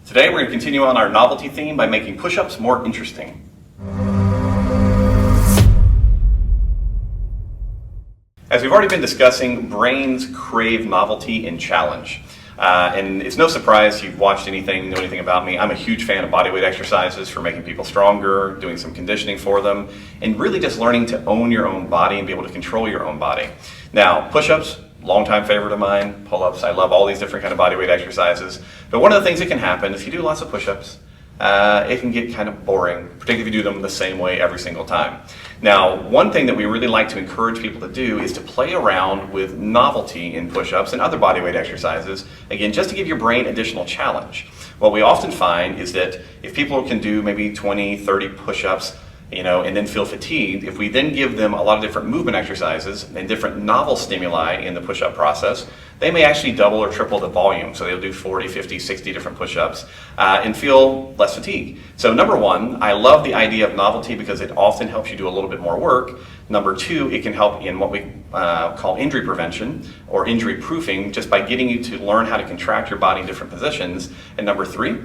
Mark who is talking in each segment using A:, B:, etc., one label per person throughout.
A: Today we're going to continue on our novelty theme by making push-ups more interesting. As we've already been discussing, brains crave novelty and challenge. And it's no surprise you've watched anything, know anything about me. I'm a huge fan of bodyweight exercises for making people stronger, doing some conditioning for them, and really just learning to own your own body and be able to control your own body. Now, push-ups, longtime favorite of mine, pull-ups, I love all these different kind of bodyweight exercises. But one of the things that can happen if you do lots of push-ups, it can get kind of boring, particularly if you do them the same way every single time. Now, one thing that we really like to encourage people to do is to play around with novelty in push-ups and other bodyweight exercises, again, just to give your brain additional challenge. What we often find is that if people can do maybe 20, 30 push-ups, and then feel fatigued, if we then give them a lot of different movement exercises and different novel stimuli in the push-up process, they may actually double or triple the volume. So they'll do 40, 50, 60 different push-ups and feel less fatigue. So number one, I love the idea of novelty because it often helps you do a little bit more work. Number two, it can help in what we call injury prevention or injury proofing, just by getting you to learn how to contract your body in different positions. And number three,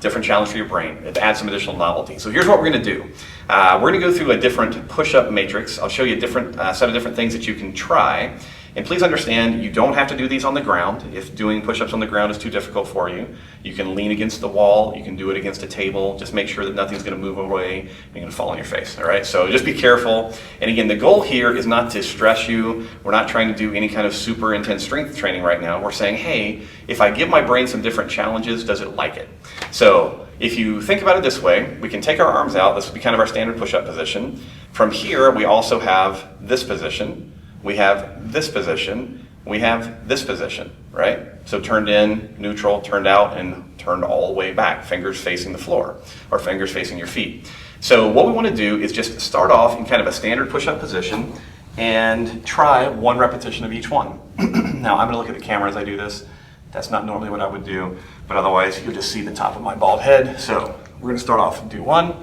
A: different challenge for your brain. It adds some additional novelty. So here's what we're going to do. We're going to go through a different push-up matrix. I'll show you a different set of different things that you can try. And please understand, you don't have to do these on the ground. If doing push-ups on the ground is too difficult for you, you can lean against the wall, you can do it against a table. Just make sure that nothing's going to move away and you're going to fall on your face, all right? So just be careful. And again, the goal here is not to stress you. We're not trying to do any kind of super intense strength training right now. We're saying, hey, if I give my brain some different challenges, does it like it? So if you think about it this way, we can take our arms out. This would be kind of our standard push-up position. From here, we also have this position. We have this position, we have this position, right? So turned in, neutral, turned out, and turned all the way back, fingers facing the floor, or fingers facing your feet. So what we want to do is just start off in kind of a standard push-up position and try one repetition of each one. Now I'm going to look at the camera as I do this. That's not normally what I would do, but otherwise you'll just see the top of my bald head. So we're going to start off and do one.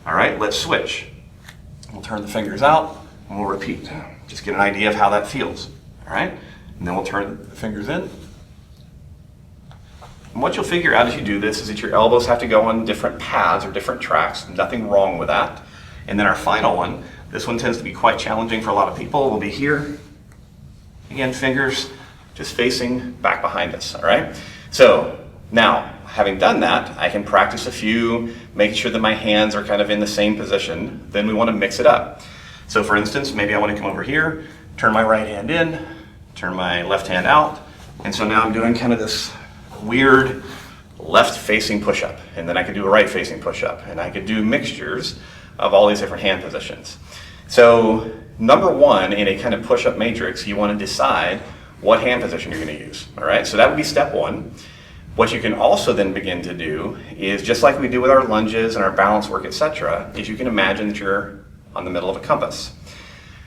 A: All right, let's switch. We'll turn the fingers out and we'll repeat. Just get an idea of how that feels, all right? And then we'll turn the fingers in. And what you'll figure out as you do this is that your elbows have to go on different paths or different tracks. Nothing wrong with that. And then our final one, this one tends to be quite challenging for a lot of people, will be here. Again, fingers just facing back behind us, all right? So now, having done that, I can practice a few, making sure that my hands are kind of in the same position. Then we want to mix it up. So for instance, maybe I want to come over here, turn my right hand in, turn my left hand out, and so now I'm doing kind of this weird left-facing push-up, and then I could do a right-facing push-up, and I could do mixtures of all these different hand positions. So number one, in a kind of push-up matrix, you want to decide what hand position you're going to use, all right? So that would be step one. What you can also then begin to do is, just like we do with our lunges and our balance work, etc., is you can imagine that you're on the middle of a compass.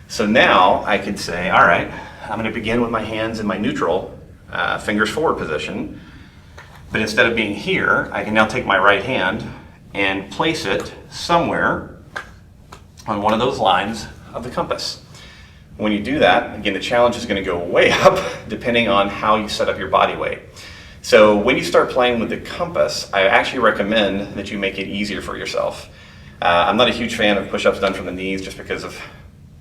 A: So now I could say, all right, I'm going to begin with my hands in my neutral, fingers forward position, but instead of being here, I can now take my right hand and place it somewhere on one of those lines of the compass. When you do that, again, the challenge is going to go way up depending on how you set up your body weight. So when you start playing with the compass, I actually recommend that you make it easier for yourself. I'm not a huge fan of push-ups done from the knees just because of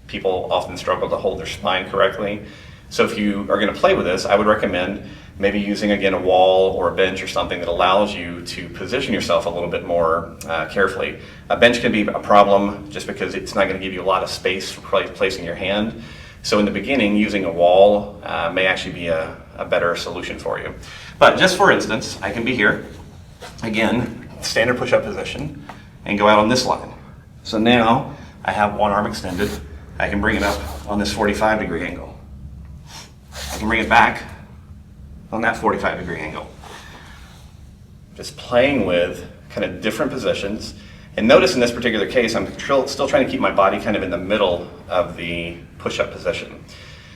A: people often struggle to hold their spine correctly. So if you are going to play with this, I would recommend maybe using, again, a wall or a bench or something that allows you to position yourself a little bit more carefully. A bench can be a problem just because it's not going to give you a lot of space for placing your hand. So in the beginning, using a wall may actually be a better solution for you. But just for instance, I can be here, again, standard push-up position, and go out on this line. So now I have one arm extended. I can bring it up on this 45-degree angle. I can bring it back on that 45-degree angle. Just playing with kind of different positions. And notice in this particular case, I'm still trying to keep my body kind of in the middle of the push-up position.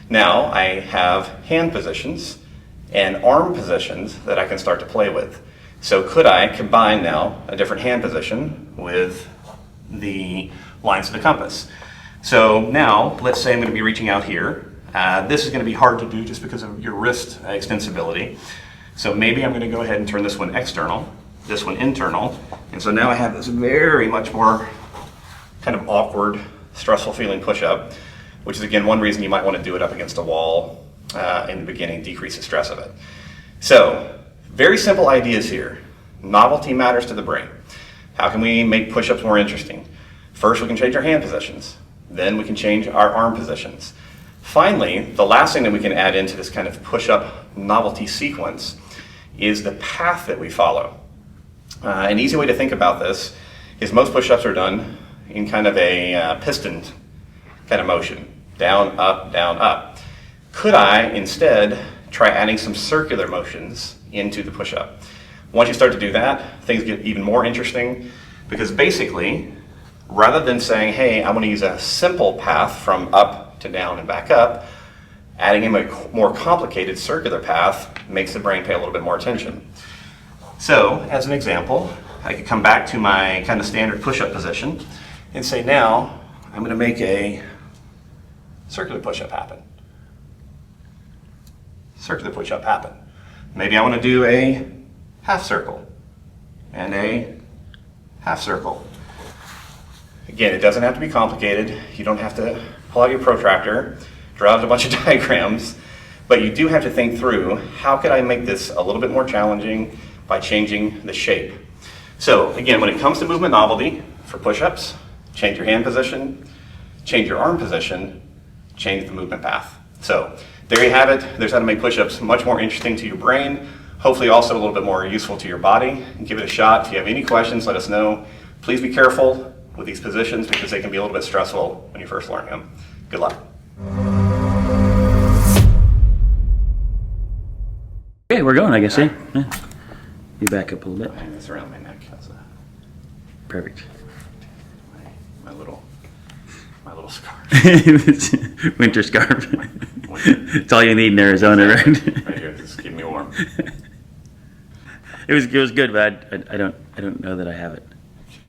A: Now I have hand positions and arm positions that I can start to play with. So could I combine now a different hand position with the lines of the compass? So now, let's say I'm going to be reaching out here. This is going to be hard to do just because of your wrist extensibility. So maybe I'm going to go ahead and turn this one external. this one internal. And so now I have this very much more kind of awkward, stressful feeling push-up, which is again one reason you might want to do it up against a wall in the beginning, decrease the stress of it. So, very simple ideas here. Novelty matters to the brain. How can we make push-ups more interesting? First, we can change our hand positions. Then we can change our arm positions. Finally, the last thing that we can add into this kind of push-up novelty sequence is the path that we follow. An easy way to think about this is most push-ups are done in kind of a piston kind of motion. Down, up, down, up. Could I instead try adding some circular motions into the push-up? Once you start to do that, things get even more interesting, because basically, rather than saying, hey, I want to use a simple path from up to down and back up, adding in a more complicated circular path makes the brain pay a little bit more attention. So, as an example, I could come back to my kind of standard push-up position and say, now, I'm going to make a circular push-up happen. Circular push-up happen. Maybe I want to do a half circle and a half circle. Again, it doesn't have to be complicated. You don't have to pull out your protractor, draw out a bunch of diagrams, but you do have to think through, how could I make this a little bit more challenging by changing the shape? So again, when it comes to movement novelty for push-ups, change your hand position, change your arm position, change the movement path. So there you have it. There's how to make push-ups much more interesting to your brain, hopefully also a little bit more useful to your body. Give it a shot. If you have any questions, let us know. Please be careful with these positions because they can be a little bit stressful when you first learn them. Good luck.
B: Okay, we're going, I guess, yeah. You back up a little bit.
A: Hang this around my neck. That's
B: Perfect.
A: my little scarf.
B: Winter scarf. It's all you need in Arizona, right?
A: Right here, just keep me warm.
B: It was good, but I don't know that I have it.